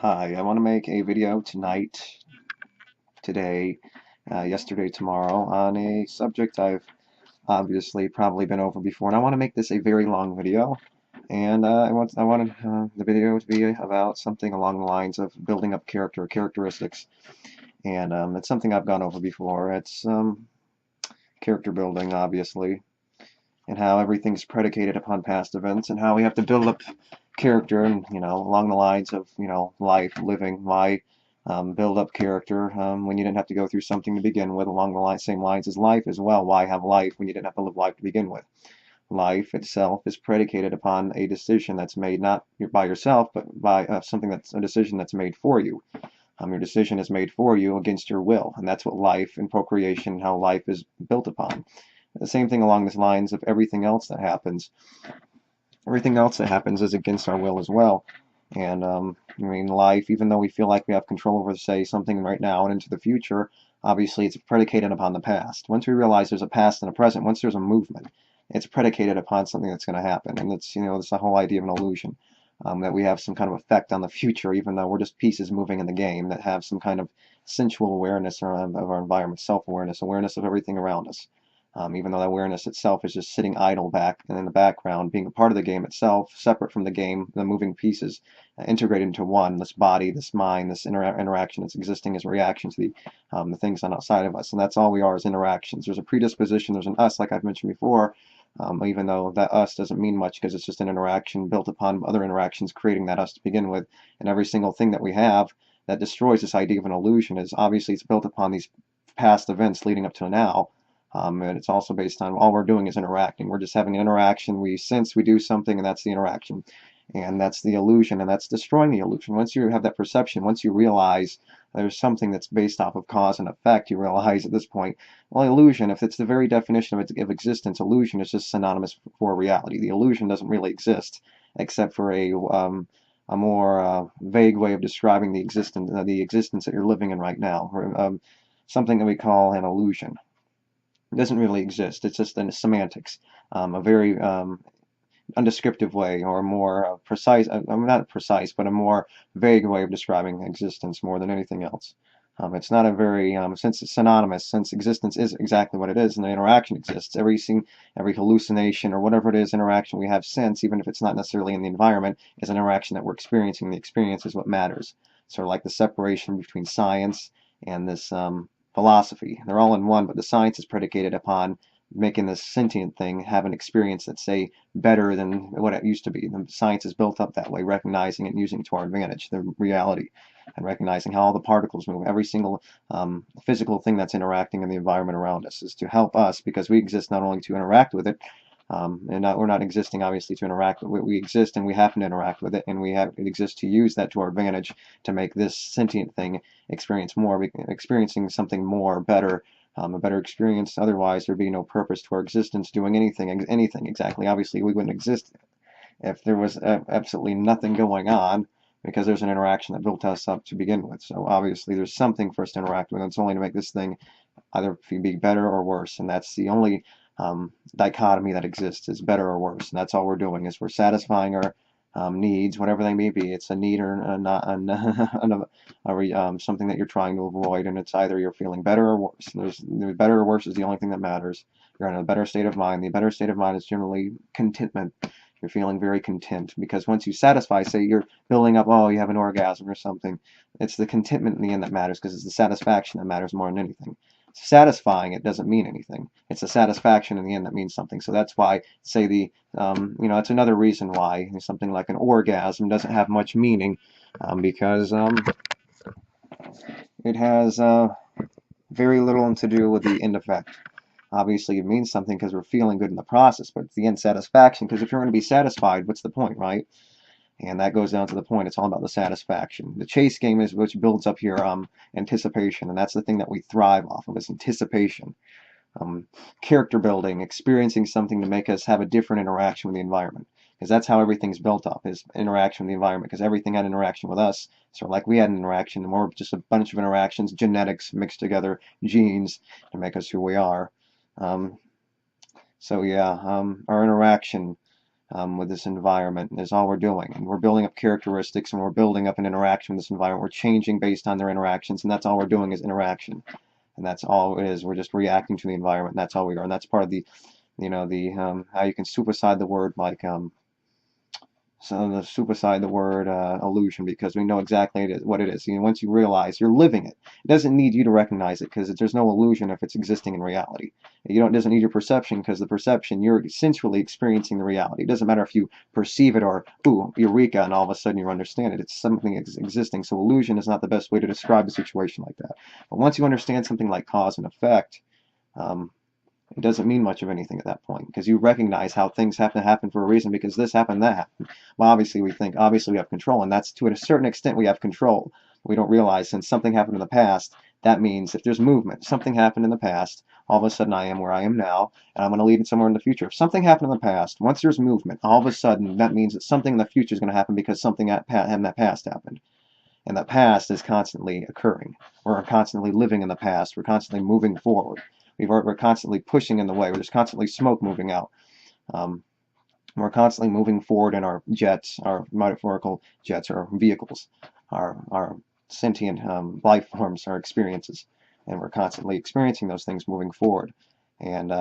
Hi, I want to make a video tonight, today, yesterday, tomorrow on a subject I've obviously probably been over before, and I want to make this a very long video. And I wanted the video to be about something along the lines of building up characteristics, and it's something I've gone over before. It's character building, obviously, and how everything's predicated upon past events, and how we have to build up character, and along the lines of life, living. Why build up character when you didn't have to go through something to begin with, along the same lines as life as well? Why have life when you didn't have to live life to begin with? Life itself is predicated upon a decision that's made not by yourself, but by something that's a decision that's made for you. Your decision is made for you against your will, and that's what life and procreation, how life is built upon. The same thing along the lines of everything else that happens. Everything else that happens is against our will as well. And I mean, life, even though we feel like we have control over, say, something right now and into the future, obviously it's predicated upon the past. Once we realize there's a past and a present, once there's a movement, it's predicated upon something that's going to happen. And it's the whole idea of an illusion, that we have some kind of effect on the future, even though we're just pieces moving in the game that have some kind of sensual awareness of our environment, self-awareness, awareness of everything around us. Even though that awareness itself is just sitting idle back and in the background, being a part of the game itself, separate from the game, the moving pieces, integrated into one, this body, this mind, this interaction that's existing as a reaction to the things on outside of us. And that's all we are, is interactions. There's a predisposition, there's an us, like I've mentioned before, even though that us doesn't mean much because it's just an interaction built upon other interactions, creating that us to begin with. And every single thing that we have that destroys this idea of an illusion is obviously it's built upon these past events leading up to now. And it's also based on all we're doing is interacting. We're just having an interaction. We sense, we do something, and that's the interaction. And that's the illusion, and that's destroying the illusion. Once you have that perception, once you realize there's something that's based off of cause and effect, you realize at this point, well, illusion, if it's the very definition of existence, illusion is just synonymous for reality. The illusion doesn't really exist, except for a more vague way of describing the existence that you're living in right now. Something that we call an illusion. It doesn't really exist. It's just in semantics, a very undescriptive way, or a more precise, not precise, but a more vague way of describing existence more than anything else. It's not a very, since it's synonymous, since existence is exactly what it is, and the interaction exists, every hallucination or whatever it is, interaction we have sense, even if it's not necessarily in the environment, is an interaction that we're experiencing. The experience is what matters. Sort of like the separation between science and this philosophy. They're all in one, but the science is predicated upon making this sentient thing have an experience that's, say, better than what it used to be. The science is built up that way, recognizing it and using it to our advantage, the reality, and recognizing how all the particles move. Every single physical thing that's interacting in the environment around us is to help us, because we exist not only to interact with it, we're not existing obviously to interact with it. We exist and we happen to interact with it, and it exists to use that to our advantage to make this sentient thing experiencing something more, better, a better experience. Otherwise, there'd be no purpose to our existence doing anything exactly. Obviously, we wouldn't exist if there was absolutely nothing going on, because there's an interaction that built us up to begin with. So obviously, there's something for us to interact with. It's only to make this thing either be better or worse, and that's the only dichotomy that exists, is better or worse. And that's all we're doing, is we're satisfying our needs, whatever they may be. It's a need or not something that you're trying to avoid, and it's either you're feeling better or worse. There's better or worse is the only thing that matters. You're in a better state of mind. The better state of mind is generally contentment. You're feeling very content, because once you satisfy, say you're building up, oh, you have an orgasm or something, it's the contentment in the end that matters, because it's the satisfaction that matters more than anything. Satisfying it doesn't mean anything. It's the satisfaction in the end that means something. So that's why, say, it's another reason why something like an orgasm doesn't have much meaning, because it has very little to do with the end effect. Obviously, it means something because we're feeling good in the process, but it's the end satisfaction, because if you're going to be satisfied, what's the point, right? And that goes down to the point. It's all about the satisfaction. The chase game is which builds up your anticipation, and that's the thing that we thrive off of, is anticipation. Character building, experiencing something to make us have a different interaction with the environment, because that's how everything's built up, is interaction with the environment, because everything had interaction with us. So like we had an interaction, and we're just a bunch of interactions, genetics mixed together, genes, to make us who we are. So yeah, our interaction with this environment is all we're doing. And we're building up characteristics, and we're building up an interaction with this environment. We're changing based on their interactions, and that's all we're doing is interaction. And that's all it is. We're just reacting to the environment, and that's all we are. And that's part of the, how you can superside the word like, so the superside the word illusion, because we know exactly what it is. Once you realize you're living it, it doesn't need you to recognize it, because there's no illusion if it's existing in reality. It doesn't need your perception, because the perception, you're essentially experiencing the reality. It doesn't matter if you perceive it or, ooh, eureka, and all of a sudden you understand it. It's something existing. So illusion is not the best way to describe a situation like that. But once you understand something like cause and effect, it doesn't mean much of anything at that point, because you recognize how things have to happen for a reason, because this happened, that happened. Well, obviously we think, obviously we have control, and that's to a certain extent we have control. We don't realize, since something happened in the past, that means if there's movement, something happened in the past, all of a sudden I am where I am now, and I'm going to lead it somewhere in the future. If something happened in the past, once there's movement, all of a sudden that means that something in the future is going to happen, because something in that past happened. And the past is constantly occurring. We're constantly living in the past. We're constantly moving forward. We're constantly pushing in the way. There's constantly smoke moving out. We're constantly moving forward in our jets, our metaphorical jets, our vehicles, our sentient life forms, our experiences. And we're constantly experiencing those things moving forward. And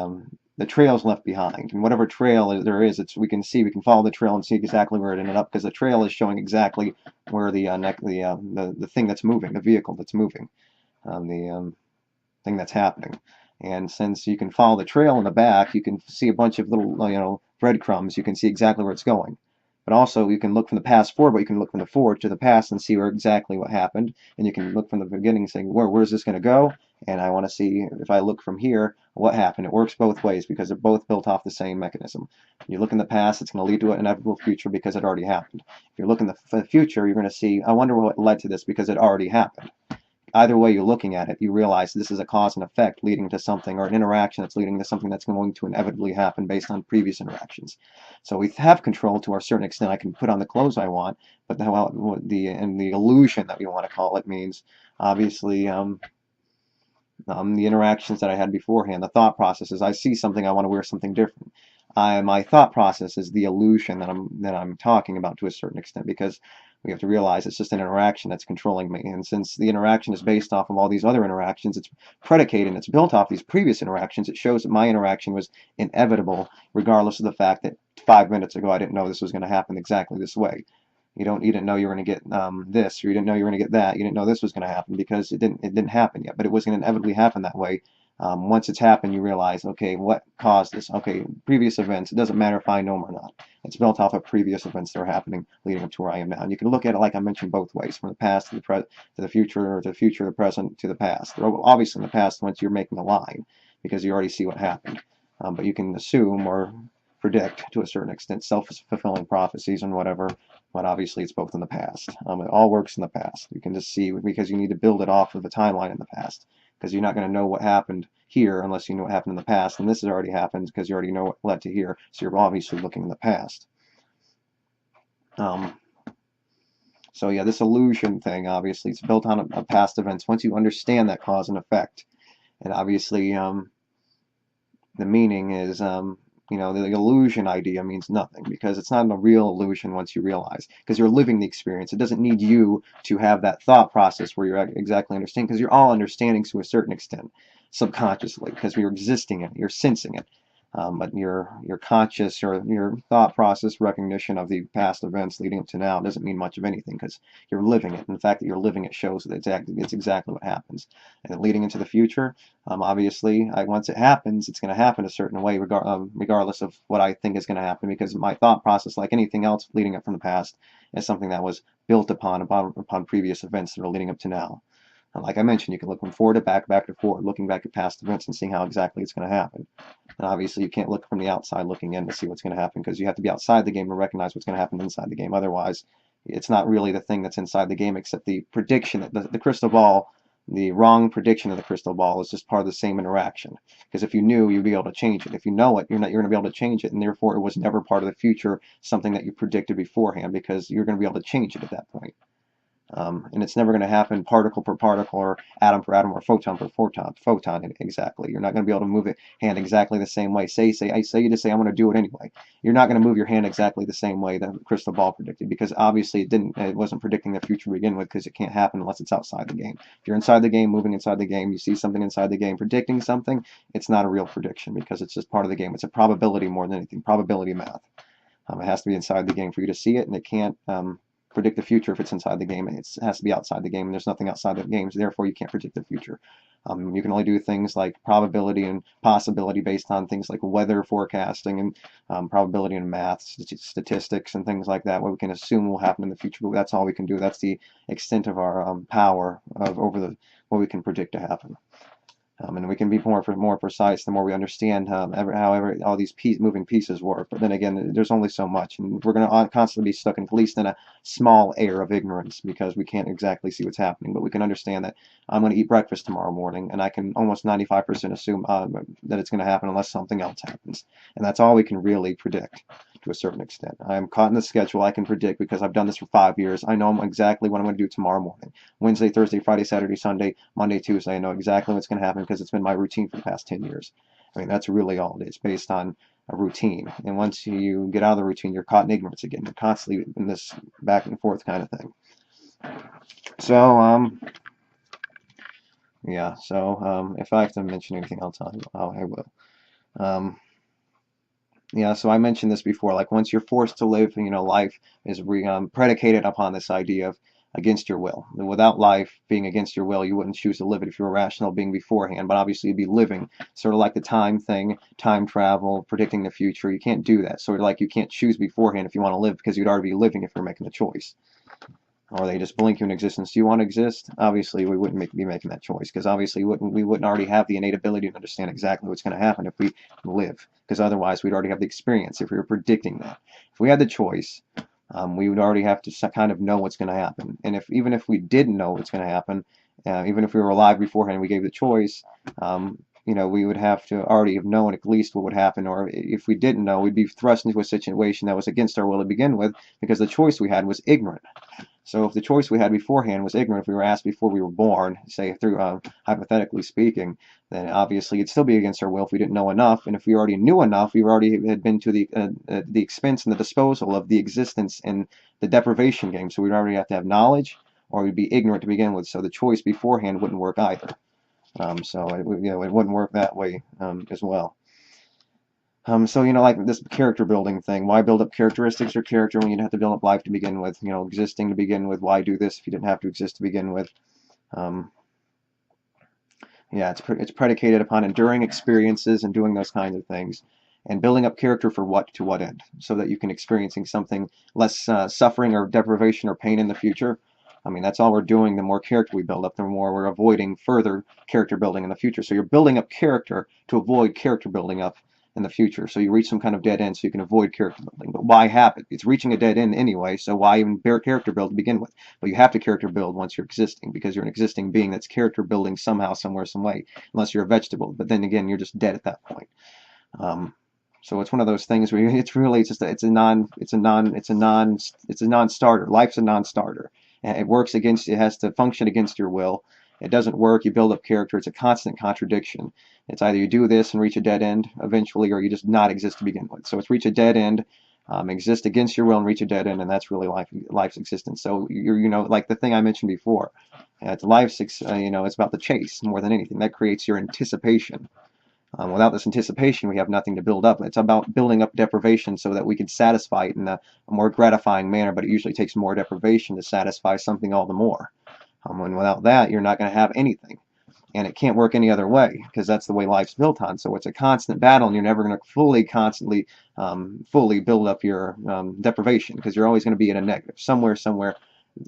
the trail's left behind. And whatever trail there is, we can follow the trail and see exactly where it ended up, because the trail is showing exactly where the thing that's moving, the vehicle that's moving, the thing that's happening. And since you can follow the trail in the back, you can see a bunch of little, breadcrumbs. You can see exactly where it's going. But also, you can look from the past forward, but you can look from the forward to the past and see exactly what happened. And you can look from the beginning, saying, where's this going to go? And I want to see, if I look from here, what happened. It works both ways, because they're both built off the same mechanism. You look in the past, it's going to lead to an inevitable future, because it already happened. If you look in the future, you're going to see, I wonder what led to this, because it already happened. Either way you're looking at it, you realize this is a cause and effect leading to something, or an interaction that's leading to something that's going to inevitably happen based on previous interactions. So we have control to a certain extent. I can put on the clothes I want, but the illusion that we want to call it means, obviously, the interactions that I had beforehand, the thought processes. I see something, I want to wear something different. My thought process is the illusion that I'm talking about to a certain extent, because we have to realize it's just an interaction that's controlling me. And since the interaction is based off of all these other interactions, it's predicated and it's built off these previous interactions. It shows that my interaction was inevitable, regardless of the fact that 5 minutes ago I didn't know this was going to happen exactly this way. You didn't know you were going to get this, or you didn't know you were going to get that. You didn't know this was going to happen, because it didn't happen yet. But it was going to inevitably happen that way. Once it's happened, you realize, okay, what caused this? Okay, previous events. It doesn't matter if I know them or not. It's built off of previous events that are happening leading up to where I am now. And you can look at it, like I mentioned, both ways, from the past to the future, or the future, the present to the past. Obviously, in the past, once you're making a line, because you already see what happened. But you can assume or predict to a certain extent, self-fulfilling prophecies and whatever. But obviously, it's both in the past. It all works in the past. You can just see, because you need to build it off of a timeline in the past, because you're not going to know what happened here unless you know what happened in the past, and this has already happened because you already know what led to here, so you're obviously looking in the past. So yeah, this illusion thing, obviously, it's built on a past events. Once you understand that cause and effect, and obviously the meaning is, the illusion idea means nothing, because it's not a real illusion once you realize, because you're living the experience. It doesn't need you to have that thought process where you're exactly understanding, because you're all understanding to a certain extent, subconsciously, because you're existing it, you're sensing it. But your conscious, or your thought process recognition of the past events leading up to now doesn't mean much of anything, because you're living it. And the fact that you're living it shows that it's exactly what happens. And leading into the future, obviously, once it happens, it's going to happen a certain way, regardless of what I think is going to happen, because my thought process, like anything else leading up from the past, is something that was built upon previous events that are leading up to now. And like I mentioned, you can look from forward to back to forward, looking back at past events and seeing how exactly it's going to happen. And obviously, you can't look from the outside looking in to see what's going to happen, because you have to be outside the game to recognize what's going to happen inside the game. Otherwise, it's not really the thing that's inside the game, except the prediction, that the crystal ball, the wrong prediction of the crystal ball is just part of the same interaction. Because if you knew, you'd be able to change it. If you know it, you're going to be able to change it, and therefore it was never part of the future, something that you predicted beforehand, because you're going to be able to change it at that point. And it's never going to happen particle per particle or atom per atom or photon per photon exactly. You're not going to be able to move it hand exactly the same way. I say you just say I'm going to do it anyway. You're not going to move your hand exactly the same way that crystal ball predicted, because obviously it wasn't predicting the future to begin with, because it can't happen unless it's outside the game. If you're inside the game, moving inside the game, you see something inside the game predicting something, it's not a real prediction because it's just part of the game. It's a probability more than anything, probability math. It has to be inside the game for you to see it, and it can't predict the future if it's inside the game. It has to be outside the game, and there's nothing outside the game, so therefore you can't predict the future. You can only do things like probability and possibility based on things like weather forecasting and probability and math, statistics, and things like that, what we can assume will happen in the future, but that's all we can do. That's the extent of our power over what we can predict to happen. And we can be more precise the more we understand how all these moving pieces work. But then again, there's only so much, and we're going to constantly be stuck at least in a small air of ignorance because we can't exactly see what's happening. But we can understand that I'm going to eat breakfast tomorrow morning, and I can almost 95% assume that it's going to happen unless something else happens. And that's all we can really predict to a certain extent. I'm caught in the schedule. I can predict because I've done this for 5 years. I know exactly what I'm going to do tomorrow morning. Wednesday, Thursday, Friday, Saturday, Sunday, Monday, Tuesday. I know exactly what's going to happen because it's been my routine for the past 10 years. I mean, that's really all it is, based on a routine. And once you get out of the routine, you're caught in ignorance again. You're constantly in this back and forth kind of thing. So, yeah, so if I have to mention anything else, I will. Yeah, so I mentioned this before, like once you're forced to live, life is predicated upon this idea of against your will. Without life being against your will, you wouldn't choose to live it if you were a rational being beforehand, but obviously you'd be living, sort of like the time thing, time travel, predicting the future. You can't do that. Sort of like you can't choose beforehand if you want to live, because you'd already be living if you're making a choice. Or they just blink you in existence. Do you want to exist? Obviously, we wouldn't be making that choice, because obviously we wouldn't already have the innate ability to understand exactly what's going to happen if we live, because otherwise we'd already have the experience if we were predicting that. If we had the choice, we would already have to kind of know what's going to happen. And even if we didn't know what's going to happen, even if we were alive beforehand and we gave the choice, we would have to already have known at least what would happen. Or if we didn't know, we'd be thrust into a situation that was against our will to begin with, because the choice we had was ignorant. So if the choice we had beforehand was ignorant, if we were asked before we were born, say through hypothetically speaking, then obviously it'd still be against our will if we didn't know enough. And if we already knew enough, we already had been to the expense and the disposal of the existence in the deprivation game. So we'd already have to have knowledge, or we'd be ignorant to begin with. So the choice beforehand wouldn't work either. So it wouldn't work that way as well. So, like this character building thing, why build up characteristics or character when you have to build up life to begin with? Existing to begin with, why do this if you didn't have to exist to begin with? Yeah, it's predicated upon enduring experiences and doing those kinds of things, and building up character for to what end? So that you can experiencing something less suffering or deprivation or pain in the future. I mean, that's all we're doing. The more character we build up, the more we're avoiding further character building in the future. So you're building up character to avoid character building up in the future. So you reach some kind of dead end so you can avoid character building. But why have it? It's reaching a dead end anyway, so why even character build to begin with? But you have to character build once you're existing, because you're an existing being that's character building somehow, somewhere, some way, unless you're a vegetable. But then again, you're just dead at that point. So it's one of those things where it's a non-starter. Life's a non-starter. And it works against, it has to function against your will. It doesn't work, you build up character, it's a constant contradiction. It's either you do this and reach a dead end eventually, or you just not exist to begin with. So it's reach a dead end, exist against your will and reach a dead end, and that's really life's existence. So you're, like the thing I mentioned before, it's about the chase more than anything. That creates your anticipation. Without this anticipation, we have nothing to build up. It's about building up deprivation so that we can satisfy it in a more gratifying manner, but it usually takes more deprivation to satisfy something all the more. And without that, you're not going to have anything. And it can't work any other way, because that's the way life's built on. So it's a constant battle, and you're never going to constantly build up your deprivation, because you're always going to be in a negative. Somewhere,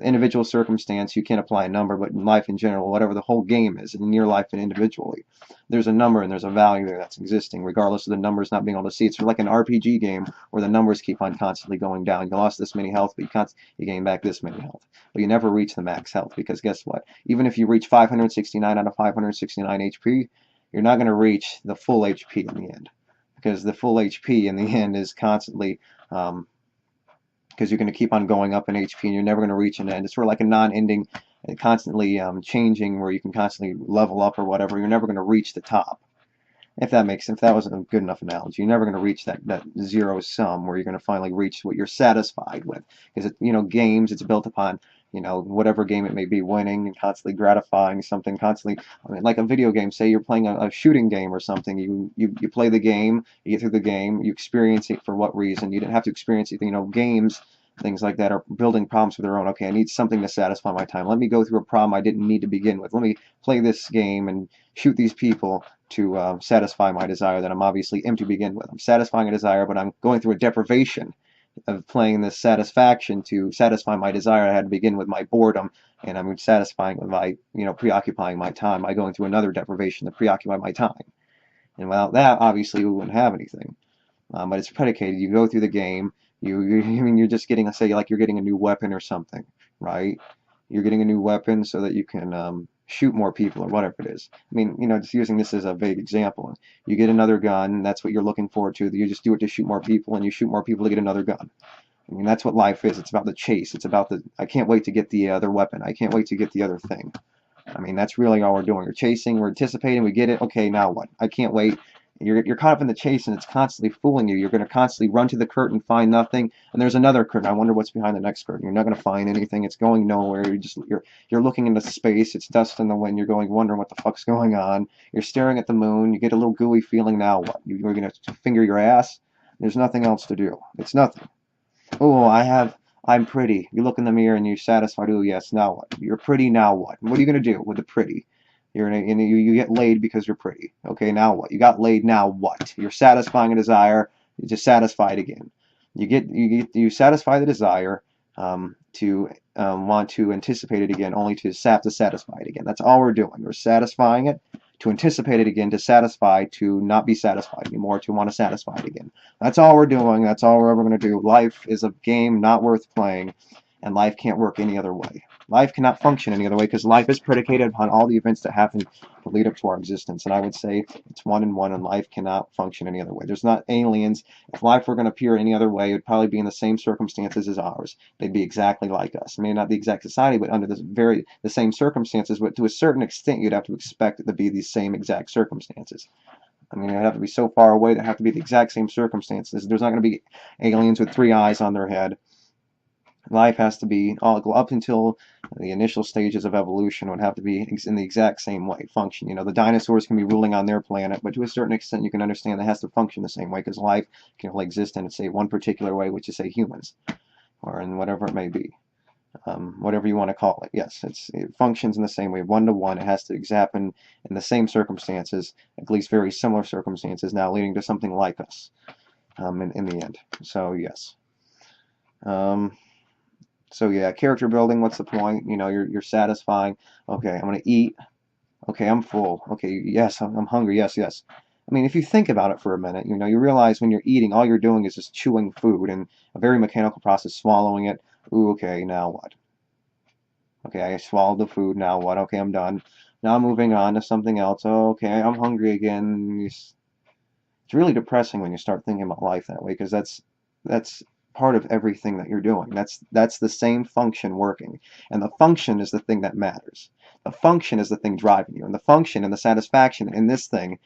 individual circumstance, you can't apply a number, but in life in general, whatever the whole game is, and in your life and individually, there's a number and there's a value there that's existing, regardless of the numbers not being able to see. It's like an RPG game where the numbers keep on constantly going down. You lost this many health, but you gain back this many health. But you never reach the max health, because guess what? Even if you reach 569 out of 569 HP, you're not going to reach the full HP in the end, because the full HP in the end is constantly because you're going to keep on going up in HP and you're never going to reach an end. It's sort of like a non-ending, constantly changing, where you can constantly level up or whatever. You're never going to reach the top. If that makes sense, if that wasn't a good enough analogy, you're never going to reach that zero sum where you're going to finally reach what you're satisfied with. Because games, it's built upon whatever game it may be, winning and constantly gratifying something, constantly. I mean, like a video game. Say you're playing a shooting game or something. You play the game, you get through the game, you experience it for what reason? You didn't have to experience it. Games, things like that, are building problems of their own. Okay, I need something to satisfy my time. Let me go through a problem I didn't need to begin with. Let me play this game and shoot these people to satisfy my desire that I'm obviously empty to begin with. I'm satisfying a desire, but I'm going through a deprivation of playing this satisfaction to satisfy my desire. I had to begin with my boredom, and I'm satisfying with my, preoccupying my time by going through another deprivation to preoccupy my time. And without that, obviously, we wouldn't have anything. But it's predicated. You go through the game. You're just getting, let's say, like you're getting a new weapon or something, right? You're getting a new weapon so that you can shoot more people or whatever it is. I mean, just using this as a vague example. You get another gun, that's what you're looking forward to. You just do it to shoot more people, and you shoot more people to get another gun. I mean, that's what life is. It's about the chase. It's about I can't wait to get the other weapon. I can't wait to get the other thing. I mean, that's really all we're doing. We're chasing, we're anticipating, we get it. Okay, now what? I can't wait. You're caught up in the chase, and it's constantly fooling you. You're going to constantly run to the curtain, find nothing, and there's another curtain. I wonder what's behind the next curtain. You're not going to find anything. It's going nowhere. You're looking into space. It's dust in the wind. You're wondering what the fuck's going on. You're staring at the moon. You get a little gooey feeling. Now what? You're going to finger your ass. There's nothing else to do. It's nothing. Oh, I'm pretty. You look in the mirror and you're satisfied. Oh yes. Now what? You're pretty. Now what? What are you going to do with the pretty? You get laid because you're pretty. Okay, now what? You got laid, now what? You're satisfying a desire, you just satisfy it again. You satisfy the desire to want to anticipate it again, only to have to satisfy it again. That's all we're doing. We're satisfying it to anticipate it again, to satisfy, to not be satisfied anymore, to want to satisfy it again. That's all we're doing. That's all we're ever going to do. Life is a game not worth playing, and life can't work any other way. Life cannot function any other way, because life is predicated upon all the events that happen to lead up to our existence. And I would say it's one and one, and life cannot function any other way. There's not aliens. If life were going to appear any other way, it would probably be in the same circumstances as ours. They'd be exactly like us. Maybe not the exact society, but under the same circumstances. But to a certain extent, you'd have to expect it to be the same exact circumstances. I mean, it'd have to be so far away that have to be the exact same circumstances. There's not going to be aliens with 3 eyes on their head. Life has to be, up until the initial stages of evolution, would have to be in the exact same way, function. The dinosaurs can be ruling on their planet, but to a certain extent you can understand that it has to function the same way, because life can only exist in, say, one particular way, which is, say, humans, or in whatever it may be. Whatever you want to call it. Yes, it functions in the same way, one to one. It has to happen in the same circumstances, at least very similar circumstances, now leading to something like us in the end. So, yes. So yeah, character building, what's the point? You're satisfying. Okay, I'm going to eat. Okay, I'm full. Okay, yes, I'm hungry. Yes, yes. I mean, if you think about it for a minute, you realize when you're eating, all you're doing is just chewing food, and a very mechanical process, swallowing it. Ooh, okay, now what? Okay, I swallowed the food, now what? Okay, I'm done. Now I'm moving on to something else. Oh, okay, I'm hungry again. It's really depressing when you start thinking about life that way, because that's part of everything that you're doing. That's the same function working, and the function is the thing that matters. The function is the thing driving you, and the function and the satisfaction in this thing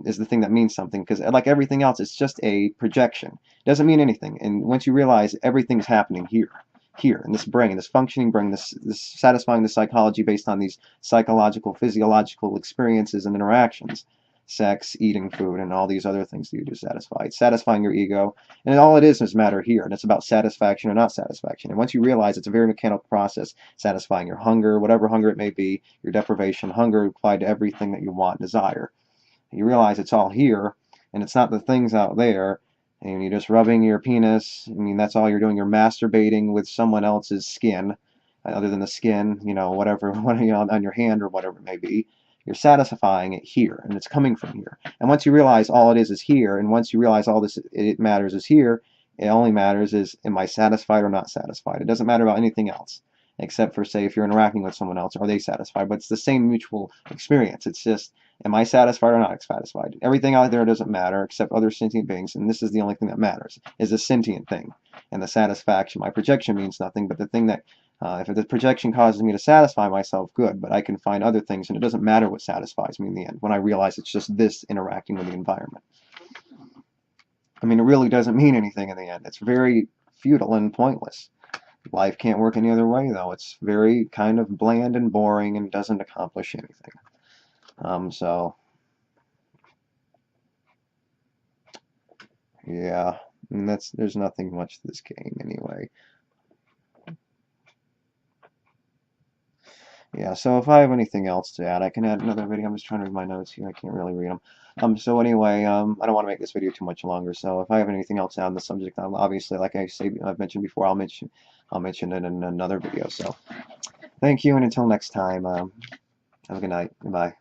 is the thing that means something, because like everything else, it's just a projection. It doesn't mean anything. And once you realize everything's happening here in this brain, this functioning brain, this satisfying the psychology based on these psychological, physiological experiences and interactions, sex, eating food, and all these other things that you do satisfy. It's satisfying your ego, and all it is matter here, and it's about satisfaction or not satisfaction. And once you realize it's a very mechanical process, satisfying your hunger, whatever hunger it may be, your deprivation, hunger applied to everything that you want, desire. You realize it's all here, and it's not the things out there, and you're just rubbing your penis. I mean, that's all you're doing. You're masturbating with someone else's skin, other than the skin, whatever, on your hand or whatever it may be. You're satisfying it here, and it's coming from here. And once you realize all it is here, and once you realize all this it matters is here, it only matters is, am I satisfied or not satisfied? It doesn't matter about anything else, except for, say, if you're interacting with someone else, are they satisfied? But it's the same mutual experience. It's just, am I satisfied or not satisfied? Everything out there doesn't matter except other sentient beings, and this is the only thing that matters, is a sentient thing. and the satisfaction. My projection means nothing, but the thing that if the projection causes me to satisfy myself, good, but I can find other things, and it doesn't matter what satisfies me in the end when I realize it's just this interacting with the environment. I mean, it really doesn't mean anything in the end. It's very futile and pointless. Life can't work any other way, though. It's very kind of bland and boring and doesn't accomplish anything. So, yeah, and there's nothing much to this game anyway. Yeah, so if I have anything else to add, I can add another video. I'm just trying to read my notes here. I can't really read them. So anyway, I don't want to make this video too much longer. So if I have anything else on the subject, obviously, like I've mentioned before, I'll mention it in another video. So thank you, and until next time, have a good night. Goodbye.